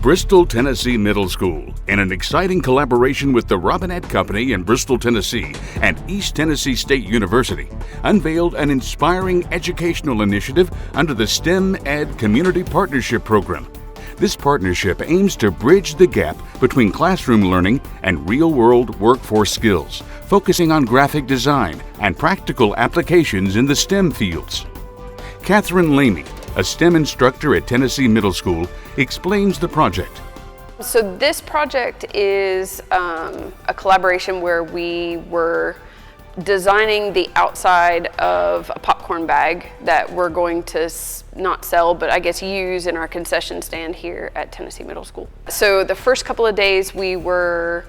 Bristol, Tennessee Middle School, in an exciting collaboration with the Robinette Company in Bristol, Tennessee and East Tennessee State University, unveiled an inspiring educational initiative under the STEM Ed Community Partnership Program. This partnership aims to bridge the gap between classroom learning and real-world workforce skills, focusing on graphic design and practical applications in the STEM fields. Catherine Lamy, a STEM instructor at Tennessee Middle School, explains the project. So this project is a collaboration where we were designing the outside of a popcorn bag that we're going to not sell, but I guess use in our concession stand here at Tennessee Middle School. So the first couple of days we were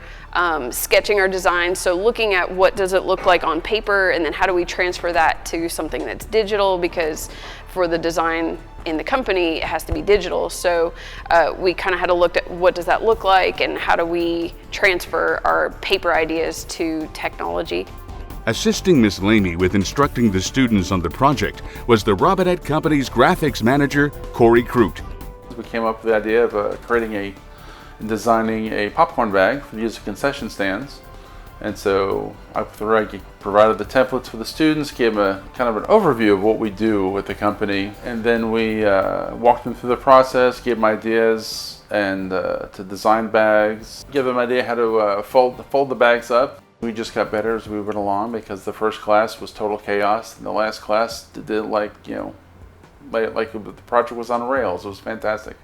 sketching our design, so looking at what does it look like on paper and then how do we transfer that to something that's digital, because for the design in the company it has to be digital. So we kind of had to look at what does that look like and how do we transfer our paper ideas to technology. Assisting Ms. Lamy with instructing the students on the project was the Robinette Company's graphics manager, Corey Crute. We came up with the idea of designing a popcorn bag for the use of concession stands. And so I provided the templates for the students, gave them a kind of an overview of what we do with the company. And then we walked them through the process, gave them ideas and to design bags, give them an idea how to fold the bags up. We just got better as we went along because the first class was total chaos and the last class did it like the project was on rails. It was fantastic.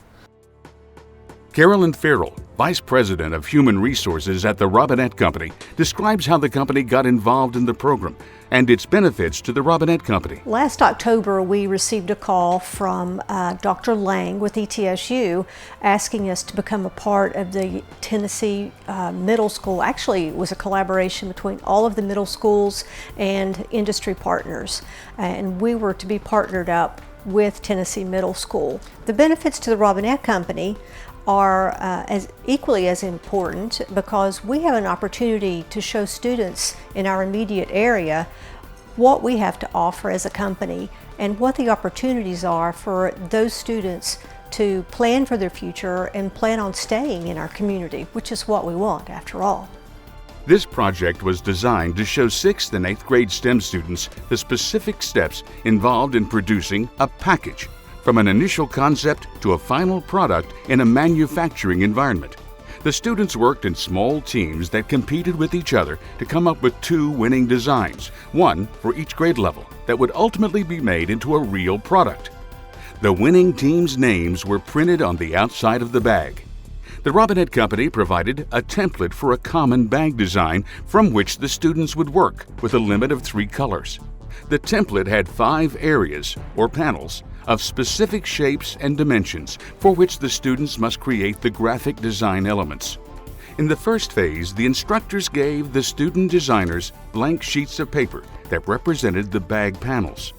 Carolyn Farrell, Vice President of Human Resources at the Robinette Company, describes how the company got involved in the program and its benefits to the Robinette Company. Last October, we received a call from Dr. Lang with ETSU asking us to become a part of the Tennessee Middle School. Actually, it was a collaboration between all of the middle schools and industry partners, and we were to be partnered up with Tennessee Middle School. The benefits to the Robinette Company are equally as important because we have an opportunity to show students in our immediate area what we have to offer as a company and what the opportunities are for those students to plan for their future and plan on staying in our community, which is what we want after all. This project was designed to show 6th and 8th grade STEM students the specific steps involved in producing a package, from an initial concept to a final product in a manufacturing environment. The students worked in small teams that competed with each other to come up with 2 winning designs, one for each grade level, that would ultimately be made into a real product. The winning teams' names were printed on the outside of the bag. The Robinette Company provided a template for a common bag design from which the students would work with a limit of 3 colors. The template had 5 areas, or panels, of specific shapes and dimensions for which the students must create the graphic design elements. In the first phase, the instructors gave the student designers blank sheets of paper that represented the bag panels.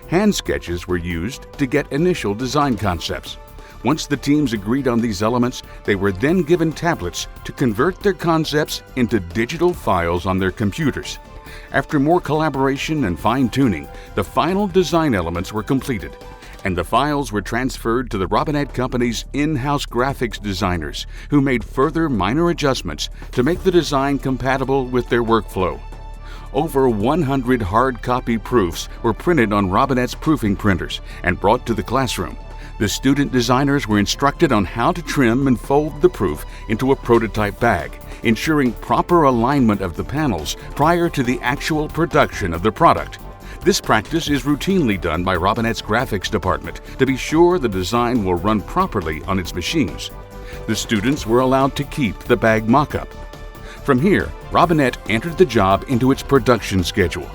Hand sketches were used to get initial design concepts. Once the teams agreed on these elements, they were then given tablets to convert their concepts into digital files on their computers. After more collaboration and fine-tuning, the final design elements were completed, and the files were transferred to the Robinette Company's in-house graphics designers, who made further minor adjustments to make the design compatible with their workflow. Over 100 hard copy proofs were printed on Robinette's proofing printers and brought to the classroom. The student designers were instructed on how to trim and fold the proof into a prototype bag, ensuring proper alignment of the panels prior to the actual production of the product. This practice is routinely done by Robinette's graphics department to be sure the design will run properly on its machines. The students were allowed to keep the bag mock-up. From here, Robinette entered the job into its production schedule.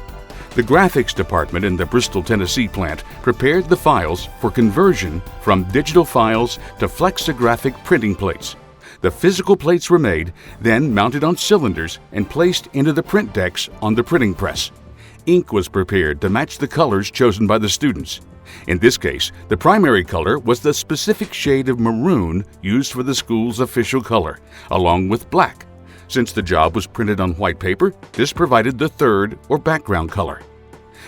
The graphics department in the Bristol, Tennessee plant prepared the files for conversion from digital files to flexographic printing plates. The physical plates were made, then mounted on cylinders and placed into the print decks on the printing press. Ink was prepared to match the colors chosen by the students. In this case, the primary color was the specific shade of maroon used for the school's official color, along with black. Since the job was printed on white paper, this provided the third or background color.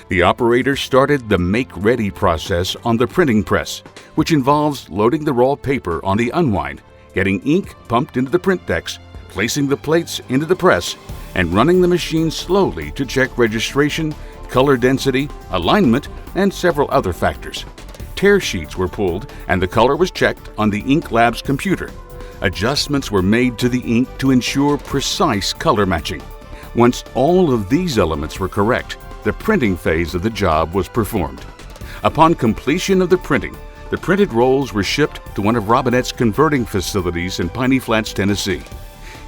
The operator started the make-ready process on the printing press, which involves loading the raw paper on the unwind, getting ink pumped into the print decks, placing the plates into the press, and running the machine slowly to check registration, color density, alignment, and several other factors. Tear sheets were pulled and the color was checked on the ink lab's computer. Adjustments were made to the ink to ensure precise color matching. Once all of these elements were correct, the printing phase of the job was performed. Upon completion of the printed rolls were shipped to one of Robinette's converting facilities in Piney Flats, Tennessee.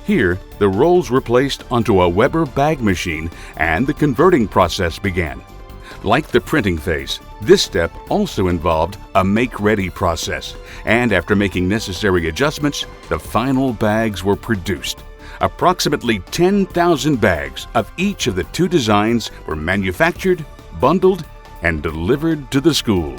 Here, the rolls were placed onto a Weber bag machine and the converting process began. Like the printing phase, this step also involved a make-ready process, and after making necessary adjustments, the final bags were produced. Approximately 10,000 bags of each of the two designs were manufactured, bundled, and delivered to the school.